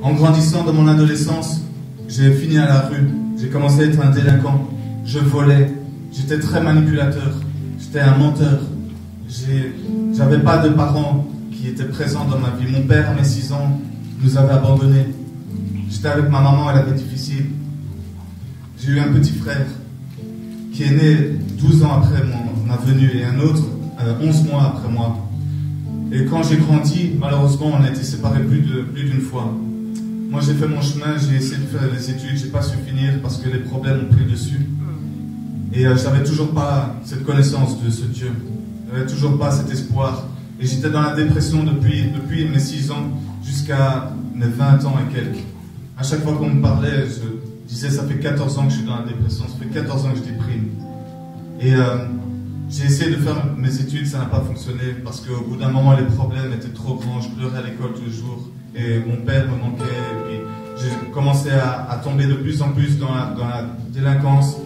En grandissant dans mon adolescence, j'ai fini à la rue. J'ai commencé à être un délinquant. Je volais. J'étais très manipulateur. J'étais un menteur. J'avais pas de parents qui étaient présents dans ma vie. Mon père, à mes 6 ans, nous avait abandonnés. J'étais avec ma maman, elle avait difficile. J'ai eu un petit frère qui est né 12 ans après ma venue et un autre 11 mois après moi. Et quand j'ai grandi, malheureusement, on a été séparés plus d'une fois. Moi, j'ai fait mon chemin, j'ai essayé de faire les études, j'ai pas su finir parce que les problèmes ont pris le dessus. Et j'avais toujours pas cette connaissance de ce Dieu. J'avais toujours pas cet espoir. Et j'étais dans la dépression depuis mes 6 ans jusqu'à mes 20 ans et quelques. À chaque fois qu'on me parlait, je disais, ça fait 14 ans que je suis dans la dépression, ça fait 14 ans que je déprime. Et j'ai essayé de faire mes études, ça n'a pas fonctionné parce qu'au bout d'un moment, les problèmes étaient trop grands. Je pleurais à l'école tous les jours et mon père me manquait. Et puis j'ai commencé à tomber de plus en plus dans la délinquance.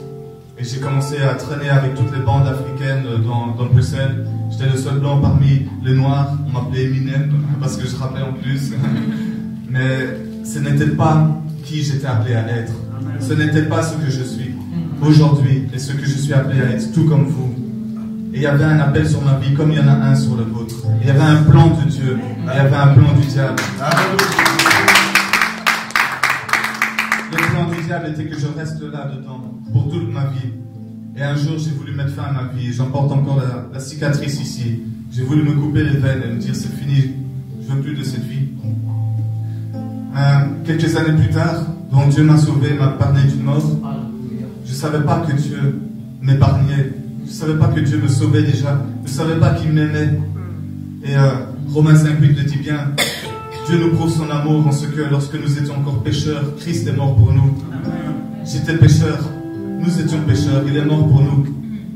Et j'ai commencé à traîner avec toutes les bandes africaines dans Bruxelles. J'étais le seul blanc parmi les noirs. On m'appelait Eminem parce que je rappelais en plus. Mais ce n'était pas qui j'étais appelé à être. Ce n'était pas ce que je suis aujourd'hui et ce que je suis appelé à être, tout comme vous. Et il y avait un appel sur ma vie comme il y en a un sur le vôtre. Il y avait un plan de Dieu, il y avait un plan du diable. Le plan du diable était que je reste là-dedans pour toute ma vie. Et un jour, j'ai voulu mettre fin à ma vie. J'en porte encore la cicatrice ici. J'ai voulu me couper les veines et me dire, c'est fini, je veux plus de cette vie. Quelques années plus tard, donc Dieu m'a sauvé, m'a parlé d'une mort. Je ne savais pas que Dieu m'épargnait. Je ne savais pas que Dieu me sauvait déjà. Je ne savais pas qu'il m'aimait. Et Romains 5,8 le dit bien. Dieu nous prouve son amour en ce que lorsque nous étions encore pécheurs, Christ est mort pour nous. J'étais pécheur. Nous étions pécheurs. Il est mort pour nous.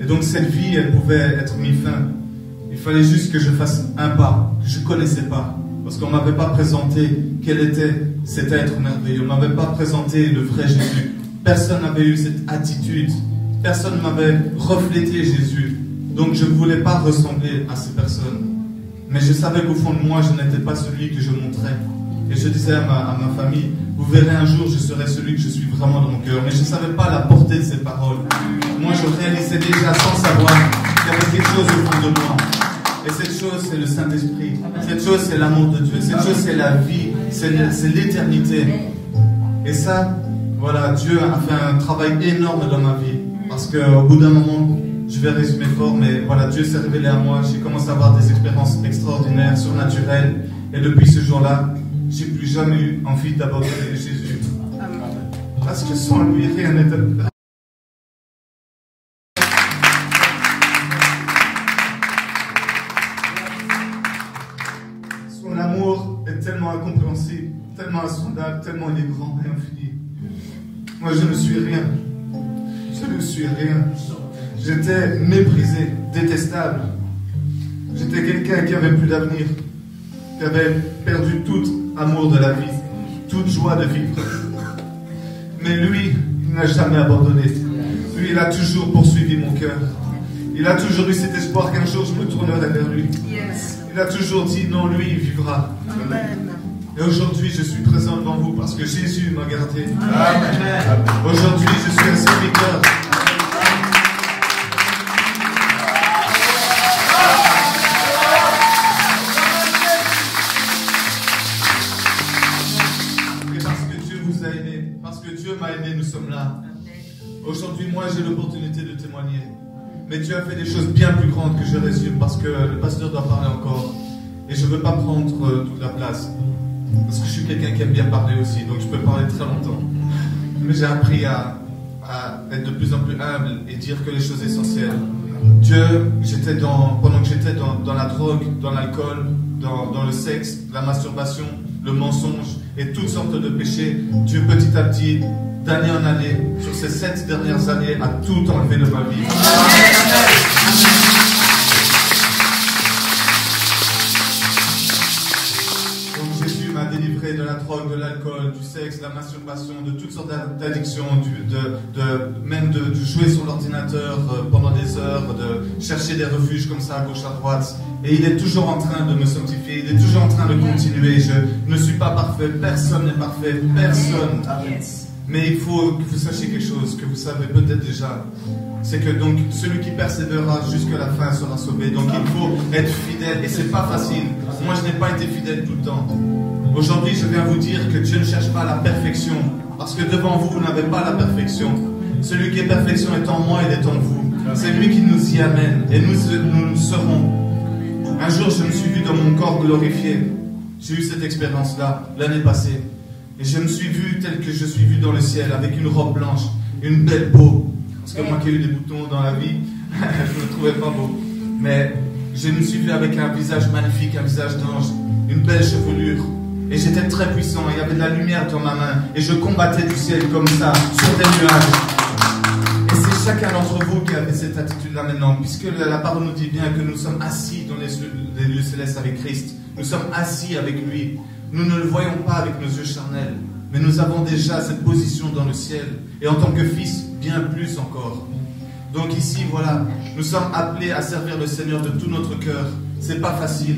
Et donc cette vie, elle pouvait être mise fin. Il fallait juste que je fasse un pas que je ne connaissais pas. Parce qu'on ne m'avait pas présenté quel était cet être merveilleux. On ne m'avait pas présenté le vrai Jésus. Personne n'avait eu cette attitude. Personne ne m'avait reflété Jésus. Donc je ne voulais pas ressembler à ces personnes. Mais je savais qu'au fond de moi, je n'étais pas celui que je montrais. Et je disais à ma famille, vous verrez un jour, je serai celui que je suis vraiment dans mon cœur. Mais je ne savais pas la portée de ces paroles. Moi, je réalisais déjà sans savoir qu'il y avait quelque chose au fond de moi. Et cette chose, c'est le Saint-Esprit. Cette chose, c'est l'amour de Dieu. Cette chose, c'est la vie. C'est l'éternité. Et ça, voilà, Dieu a fait un travail énorme dans ma vie. Parce qu'au bout d'un moment, je vais résumer fort, mais voilà, Dieu s'est révélé à moi. J'ai commencé à avoir des expériences extraordinaires, surnaturelles. Et depuis ce jour-là, j'ai plus jamais eu envie d'abandonner Jésus. Parce que sans lui, rien n'était. Son amour est tellement incompréhensible, tellement insondable, tellement il est grand et infini. Moi, je ne suis rien. Je ne suis rien. J'étais méprisé, détestable. J'étais quelqu'un qui avait plus d'avenir, qui avait perdu tout amour de la vie, toute joie de vivre. Mais lui, il n'a jamais abandonné. Lui, il a toujours poursuivi mon cœur. Il a toujours eu cet espoir qu'un jour je me tournerai vers lui. Il a toujours dit non, lui, il vivra. Amen. Et aujourd'hui, je suis présent devant vous parce que Jésus m'a gardé. Amen. Aujourd'hui, je suis un serviteur. Et parce que Dieu vous a aimé, parce que Dieu m'a aimé, nous sommes là. Aujourd'hui, moi, j'ai l'opportunité de témoigner. Mais Dieu a fait des choses bien plus grandes que je résume parce que le pasteur doit parler encore. Et je ne veux pas prendre toute la place. Parce que je suis quelqu'un qui aime bien parler aussi, donc je peux parler très longtemps. Mais j'ai appris à être de plus en plus humble et dire que les choses essentielles. Dieu, pendant que j'étais dans la drogue, dans l'alcool, dans le sexe, la masturbation, le mensonge et toutes sortes de péchés, Dieu petit à petit, d'année en année, sur ces 7 dernières années, a tout enlevé de ma vie. Délivré de la drogue, de l'alcool, du sexe, de la masturbation, de toutes sortes d'addictions, même de jouer sur l'ordinateur pendant des heures, de chercher des refuges comme ça à gauche à droite. Et il est toujours en train de me sanctifier, il est toujours en train de continuer. Je ne suis pas parfait. parfait, personne n'est parfait, personne. Mais il faut que vous sachiez quelque chose que vous savez peut-être déjà. C'est que donc celui qui persévérera jusqu'à la fin sera sauvé. Donc il faut être fidèle et c'est pas facile. Moi je n'ai pas été fidèle tout le temps. Aujourd'hui je viens vous dire que Dieu ne cherche pas la perfection. Parce que devant vous, vous n'avez pas la perfection. Celui qui est perfection est en moi, il est en vous. C'est lui qui nous y amène et nous le serons. Un jour je me suis vu dans mon corps glorifié. J'ai eu cette expérience-là l'année passée. Et je me suis vu tel que je suis vu dans le ciel, avec une robe blanche, une belle peau. Parce que moi qui ai eu des boutons dans la vie, je ne me trouvais pas beau. Mais je me suis vu avec un visage magnifique, un visage d'ange, une belle chevelure. Et j'étais très puissant, il y avait de la lumière dans ma main. Et je combattais du ciel comme ça, sur des nuages. Et c'est chacun d'entre vous qui avait cette attitude-là maintenant. Puisque la parole nous dit bien que nous sommes assis dans les lieux célestes avec Christ. Nous sommes assis avec lui. Nous ne le voyons pas avec nos yeux charnels, mais nous avons déjà cette position dans le ciel. Et en tant que fils, bien plus encore. Donc ici, voilà, nous sommes appelés à servir le Seigneur de tout notre cœur. C'est pas facile.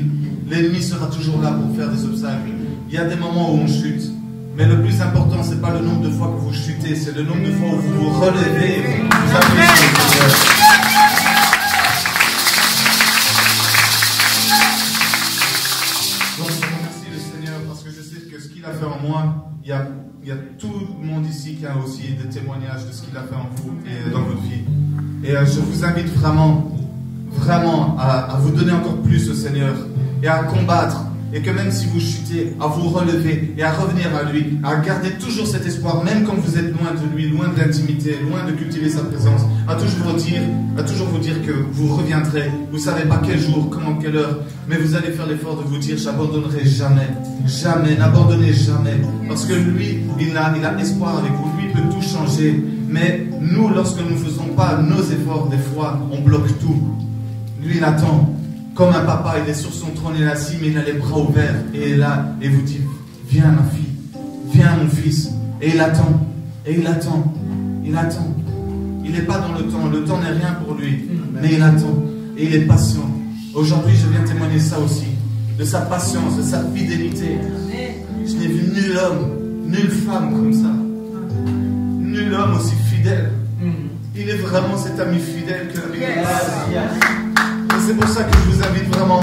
L'ennemi sera toujours là pour faire des obstacles. Il y a des moments où on chute. Mais le plus important, c'est pas le nombre de fois que vous chutez, c'est le nombre de fois où vous vous relevez et vous vous appuyez sur le Seigneur. Fait en moi, il y a tout le monde ici qui a aussi des témoignages de ce qu'il a fait en vous et dans votre vie. Et je vous invite vraiment à vous donner encore plus au Seigneur et à combattre. Et que même si vous chutez, à vous relever et à revenir à lui, à garder toujours cet espoir, même quand vous êtes loin de lui, loin de l'intimité, loin de cultiver sa présence, à toujours vous dire que vous reviendrez. Vous ne savez pas quel jour, comment, quelle heure, mais vous allez faire l'effort de vous dire, j'abandonnerai jamais, jamais, n'abandonnez jamais. Parce que lui, il a espoir avec vous, lui il peut tout changer. Mais nous, lorsque nous ne faisons pas nos efforts, des fois, on bloque tout. Lui, il attend. Comme un papa, il est sur son trône, il est assis, mais il a les bras ouverts. Et il est là, et vous dit, viens ma fille, viens mon fils. Et il attend, et il attend, il attend. Il n'est pas dans le temps n'est rien pour lui. Mais il attend, et il est patient. Aujourd'hui, je viens témoigner ça aussi. De sa patience, de sa fidélité. Je n'ai vu nul homme, nulle femme comme ça. Nul homme aussi fidèle. Il est vraiment cet ami fidèle que la Bible dit. Et c'est pour ça que je vous invite vraiment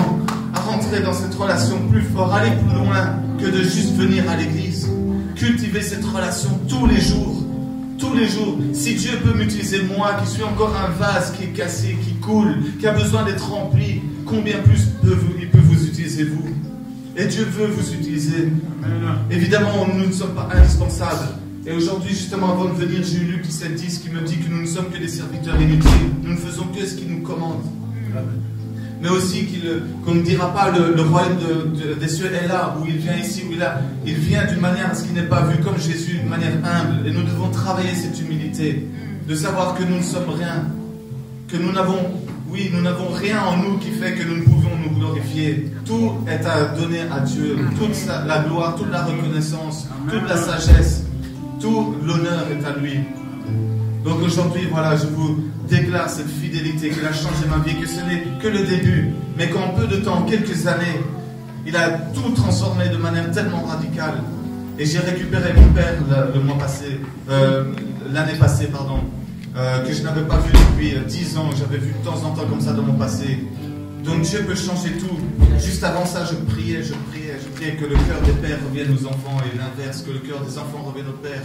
à rentrer dans cette relation plus fort, aller plus loin que de juste venir à l'église. Cultiver cette relation tous les jours. Tous les jours. Si Dieu peut m'utiliser moi, qui suis encore un vase qui est cassé, qui coule, qui a besoin d'être rempli, combien plus il peut vous utiliser vous? Et Dieu veut vous utiliser. Évidemment, nous ne sommes pas indispensables. Et aujourd'hui, justement, avant de venir, j'ai eu Luc 17:10 qui me dit que nous ne sommes que des serviteurs inutiles. Nous ne faisons que ce qu'il nous commande. Mais aussi qu'on ne dira pas le royaume des cieux est là, où il vient ici, où il vient d'une manière à ce qu'il n'est pas vu comme Jésus, d'une manière humble. Et nous devons travailler cette humilité, de savoir que nous ne sommes rien, que nous n'avons rien en nous qui fait que nous ne pouvons nous glorifier. Tout est à donner à Dieu, toute la gloire, toute la reconnaissance, toute la sagesse, tout l'honneur est à lui. Donc aujourd'hui, voilà, je vous déclare cette fidélité qu'il a changé ma vie, que ce n'est que le début, mais qu'en peu de temps, quelques années, il a tout transformé de manière tellement radicale. Et j'ai récupéré mon père l'année passée, que je n'avais pas vu depuis 10 ans, j'avais vu de temps en temps comme ça dans mon passé. Donc Dieu peut changer tout. Juste avant ça, je priais que le cœur des pères revienne aux enfants et l'inverse, que le cœur des enfants revienne aux pères.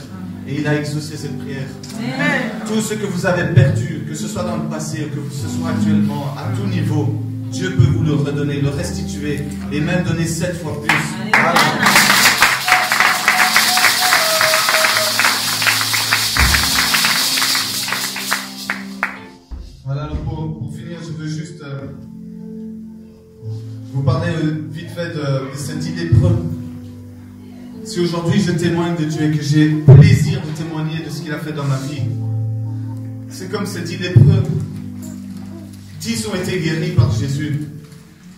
Et il a exaucé cette prière. Amen. Tout ce que vous avez perdu, que ce soit dans le passé ou que ce soit actuellement, à tout niveau, Dieu peut vous le redonner, le restituer et même donner 7 fois plus. Amen. Voilà, alors pour finir, je veux juste vous parler vite fait de cette idée preuve. Si aujourd'hui je témoigne de Dieu et que j'ai plaisir de témoigner de ce qu'il a fait dans ma vie, c'est comme cette idée preuve. 10 ont été guéris par Jésus.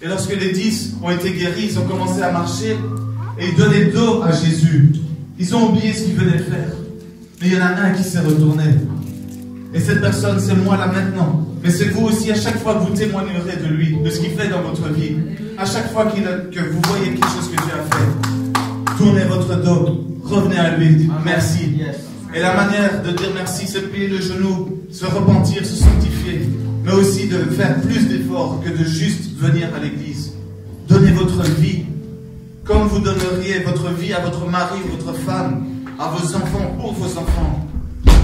Et lorsque les 10 ont été guéris, ils ont commencé à marcher et ils donnaient de l'eau à Jésus. Ils ont oublié ce qu'ils venaient de faire. Mais il y en a un qui s'est retourné. Et cette personne, c'est moi là maintenant. Mais c'est vous aussi, à chaque fois que vous témoignerez de lui, de ce qu'il fait dans votre vie. À chaque fois que vous voyez quelque chose que Dieu a fait. tournez votre dos, revenez à lui, dites merci. Et la manière de dire merci, c'est de plier le genou, se repentir, se sanctifier, mais aussi de faire plus d'efforts que de juste venir à l'église. Donnez votre vie, comme vous donneriez votre vie à votre mari, votre femme, à vos enfants, pour vos enfants.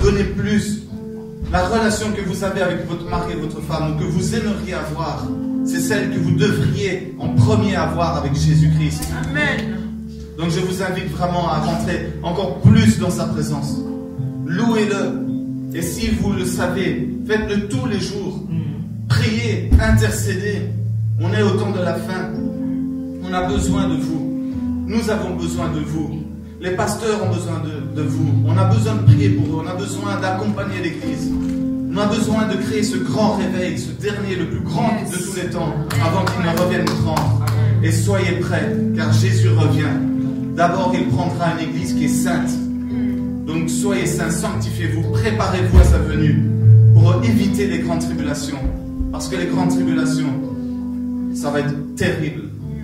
Donnez plus. La relation que vous avez avec votre mari et votre femme, ou que vous aimeriez avoir, c'est celle que vous devriez en premier avoir avec Jésus-Christ. Amen. Donc je vous invite vraiment à rentrer encore plus dans sa présence. Louez-le. Et si vous le savez, faites-le tous les jours. Priez, intercédez. On est au temps de la fin. On a besoin de vous. Nous avons besoin de vous. Les pasteurs ont besoin de vous. On a besoin de prier pour eux. On a besoin d'accompagner l'Église. On a besoin de créer ce grand réveil, ce dernier, le plus grand de tous les temps, avant qu'il ne revienne nous prendre. Et soyez prêts, car Jésus revient. D'abord, il prendra une Église qui est sainte. Donc soyez saints, sanctifiez-vous, préparez-vous à sa venue pour éviter les grandes tribulations. Parce que les grandes tribulations, ça va être terrible.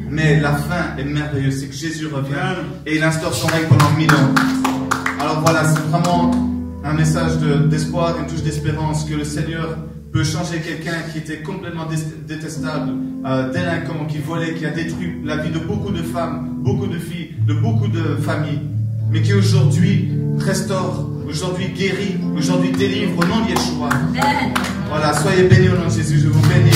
Mais la fin est merveilleuse, c'est que Jésus revient et il instaure son règne pendant 1000 ans. Alors voilà, c'est vraiment un message d'espoir, une touche d'espérance que le Seigneur peut changer quelqu'un qui était complètement détestable, délinquant, qui volait, qui a détruit la vie de beaucoup de femmes, beaucoup de filles, de beaucoup de familles, mais qui aujourd'hui restaure, aujourd'hui guérit, aujourd'hui délivre au nom de Yeshua. Voilà, soyez bénis au nom de Jésus, je vous bénis.